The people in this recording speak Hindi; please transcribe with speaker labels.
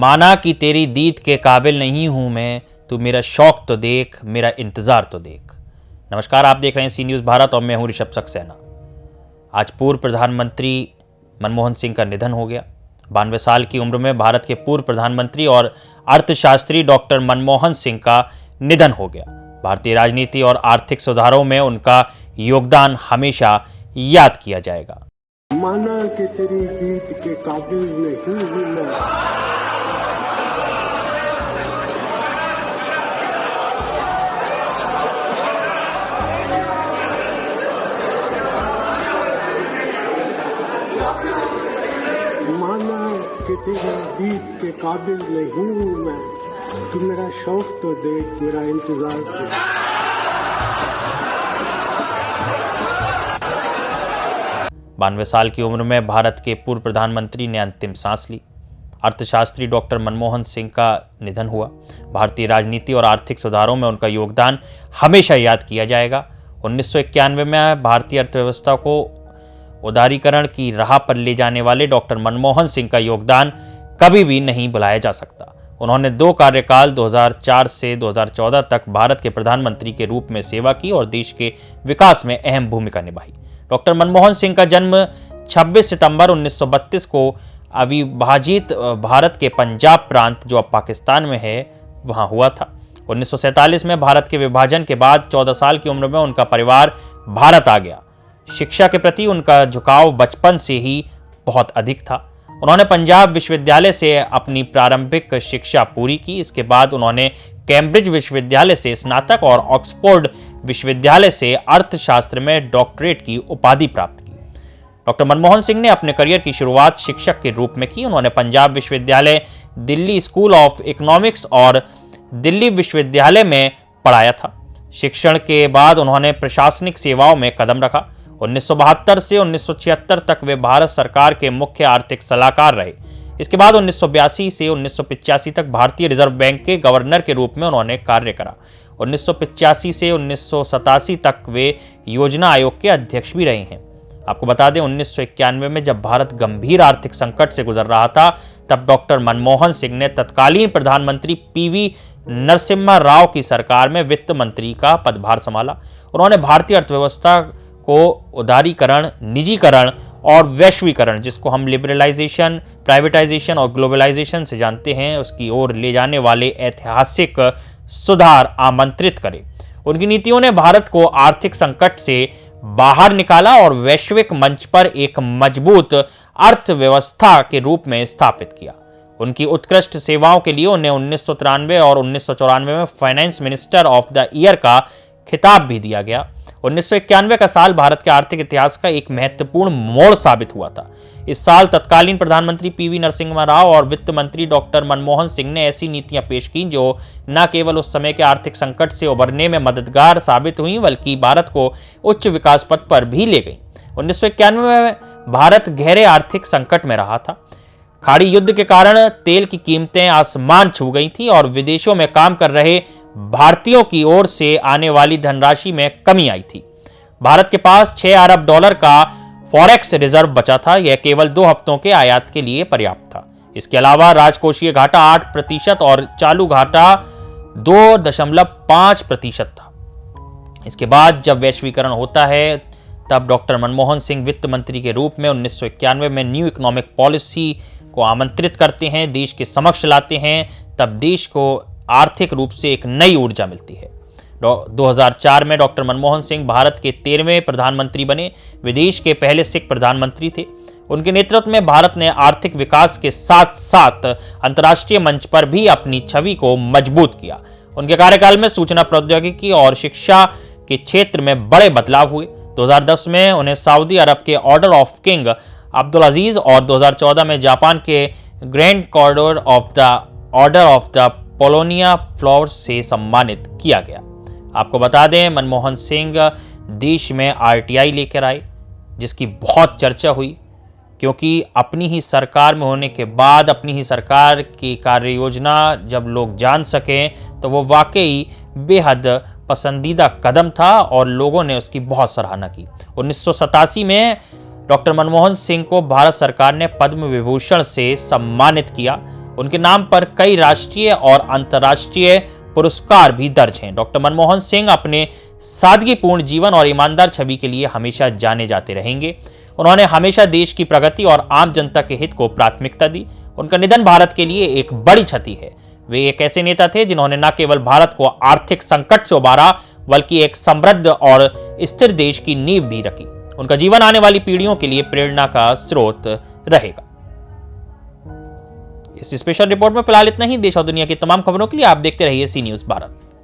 Speaker 1: माना कि तेरी दीद के काबिल नहीं हूं मैं, तू मेरा शौक तो देख, मेरा इंतजार तो देख। नमस्कार, आप देख रहे हैं सी न्यूज़ भारत और मैं हूं ऋषभ सक्सेना। आज पूर्व प्रधानमंत्री मनमोहन सिंह का निधन हो गया। 92 साल की उम्र में भारत के पूर्व प्रधानमंत्री और अर्थशास्त्री डॉक्टर मनमोहन सिंह का निधन हो गया। भारतीय राजनीति और आर्थिक सुधारों में उनका योगदान हमेशा याद किया जाएगा।
Speaker 2: माना कि तेरी दीद के काबिल नहीं हूं मैं, माना कि तेरी दीद के काबिल नहीं हूं मैं, तू मेरा शौक तो देख, मेरा इंतजार तो देख।
Speaker 1: 92 साल की उम्र में भारत के पूर्व प्रधानमंत्री ने अंतिम सांस ली। अर्थशास्त्री डॉक्टर मनमोहन सिंह का निधन हुआ। भारतीय राजनीति और आर्थिक सुधारों में उनका योगदान हमेशा याद किया जाएगा। 1991 में भारतीय अर्थव्यवस्था को उदारीकरण की राह पर ले जाने वाले डॉक्टर मनमोहन सिंह का योगदान कभी भी नहीं भुलाया जा सकता। उन्होंने 2 कार्यकाल 2004 से 2014 तक भारत के प्रधानमंत्री के रूप में सेवा की और देश के विकास में अहम भूमिका निभाई। डॉक्टर मनमोहन सिंह का जन्म 26 सितंबर 1932 को अविभाजित भारत के पंजाब प्रांत, जो अब पाकिस्तान में है, वहां हुआ था। 1947 में भारत के विभाजन के बाद 14 साल की उम्र में उनका परिवार भारत आ गया। शिक्षा के प्रति उनका झुकाव बचपन से ही बहुत अधिक था। उन्होंने पंजाब विश्वविद्यालय से अपनी प्रारंभिक शिक्षा पूरी की। इसके बाद उन्होंने कैम्ब्रिज विश्वविद्यालय से स्नातक और ऑक्सफोर्ड विश्वविद्यालय से अर्थशास्त्र में डॉक्टरेट की उपाधि प्राप्त की। डॉक्टर मनमोहन सिंह ने अपने करियर की शुरुआत शिक्षक के रूप में की। उन्होंने पंजाब विश्वविद्यालय, दिल्ली स्कूल ऑफ इकोनॉमिक्स और दिल्ली विश्वविद्यालय में पढ़ाया था। शिक्षण के बाद उन्होंने प्रशासनिक सेवाओं में कदम रखा। 1972 से 1976 तक वे भारत सरकार के मुख्य आर्थिक सलाहकार रहे। इसके बाद 1982 से 1985 तक भारतीय रिजर्व बैंक के गवर्नर के रूप में उन्होंने कार्य करा। 1985 से 1987 तक वे योजना आयोग के अध्यक्ष भी रहे हैं। आपको बता दें, 1991 में जब भारत गंभीर आर्थिक संकट से गुजर रहा था, तब डॉक्टर मनमोहन सिंह ने तत्कालीन प्रधानमंत्री पीवी नरसिम्हा राव की सरकार में वित्त मंत्री का पदभार संभाला। उन्होंने भारतीय अर्थव्यवस्था को उदारीकरण, निजीकरण और वैश्वीकरण, जिसको हम लिबरलाइजेशन, प्राइवेटाइजेशन और ग्लोबलाइजेशन से जानते हैं, उसकी ओर ले जाने वाले ऐतिहासिक सुधार आमंत्रित करे। उनकी नीतियों ने भारत को आर्थिक संकट से बाहर निकाला और वैश्विक मंच पर एक मजबूत अर्थव्यवस्था के रूप में स्थापित किया। उनकी उत्कृष्ट सेवाओं के लिए उन्हें 1993 और 1994 में finance minister of the year का खिताब भी दिया गया। 1991 का साल भारत के आर्थिक इतिहास का एक महत्वपूर्ण मोड़ साबित हुआ था। इस साल तत्कालीन प्रधानमंत्री पीवी नरसिम्हा राव और वित्त मंत्री डॉक्टर मनमोहन सिंह ने ऐसी नीतियां पेश की जो न केवल उस समय के आर्थिक संकट से उबरने में मददगार साबित हुई, बल्कि भारत को उच्च विकास पथ पर भी ले गई। 1991 में भारत गहरे आर्थिक संकट में रहा था। खाड़ी युद्ध के कारण तेल की कीमतें आसमान छू गई थी और विदेशों में काम कर रहे भारतीयों की ओर से आने वाली धनराशि में कमी आई थी। भारत के पास $6 अरब का फॉरेक्स रिजर्व बचा था। यह केवल 2 हफ्तों के आयात के लिए पर्याप्त था। इसके अलावा राजकोषीय घाटा 8% और चालू घाटा 2.5% था। इसके बाद जब वैश्वीकरण होता है, तब डॉक्टर मनमोहन सिंह वित्त मंत्री के रूप में 1991 में न्यू इकोनॉमिक पॉलिसी को आमंत्रित करते हैं, देश के समक्ष लाते हैं। तब देश को आर्थिक रूप से एक नई ऊर्जा मिलती है। 2004 में डॉक्टर मनमोहन सिंह भारत के 13वें प्रधानमंत्री बने। वे देश के पहले सिख प्रधानमंत्री थे। उनके नेतृत्व में भारत ने आर्थिक विकास के साथ साथ अंतर्राष्ट्रीय मंच पर भी अपनी छवि को मजबूत किया। उनके कार्यकाल में सूचना प्रौद्योगिकी और शिक्षा के क्षेत्र में बड़े बदलाव हुए। 2010 में उन्हें सऊदी अरब के order of king Abdul Aziz और 2014 में जापान के grand cordon of the order of the Paulownia flowers से सम्मानित किया गया। आपको बता दें, मनमोहन सिंह देश में आरटीआई लेकर आए, जिसकी बहुत चर्चा हुई, क्योंकि अपनी ही सरकार में होने के बाद अपनी ही सरकार की कार्य योजना जब लोग जान सकें, तो वो वाकई बेहद पसंदीदा कदम था और लोगों ने उसकी बहुत सराहना की। 1987 में डॉक्टर मनमोहन सिंह को भारत सरकार ने पद्म विभूषण से सम्मानित किया। उनके नाम पर कई राष्ट्रीय और अंतर्राष्ट्रीय पुरस्कार भी दर्ज हैं। डॉक्टर मनमोहन सिंह अपने सादगीपूर्ण जीवन और ईमानदार छवि के लिए हमेशा जाने जाते रहेंगे। उन्होंने हमेशा देश की प्रगति और आम जनता के हित को प्राथमिकता दी। उनका निधन भारत के लिए एक बड़ी क्षति है। वे एक ऐसे नेता थे जिन्होंने न केवल भारत को आर्थिक संकट से उबारा, बल्कि एक समृद्ध और स्थिर देश की नींव भी रखी। उनका जीवन आने वाली पीढ़ियों के लिए प्रेरणा का स्रोत रहेगा। इस स्पेशल रिपोर्ट में फिलहाल इतना ही। देश और दुनिया की तमाम खबरों के लिए आप देखते रहिए सी न्यूज़ भारत।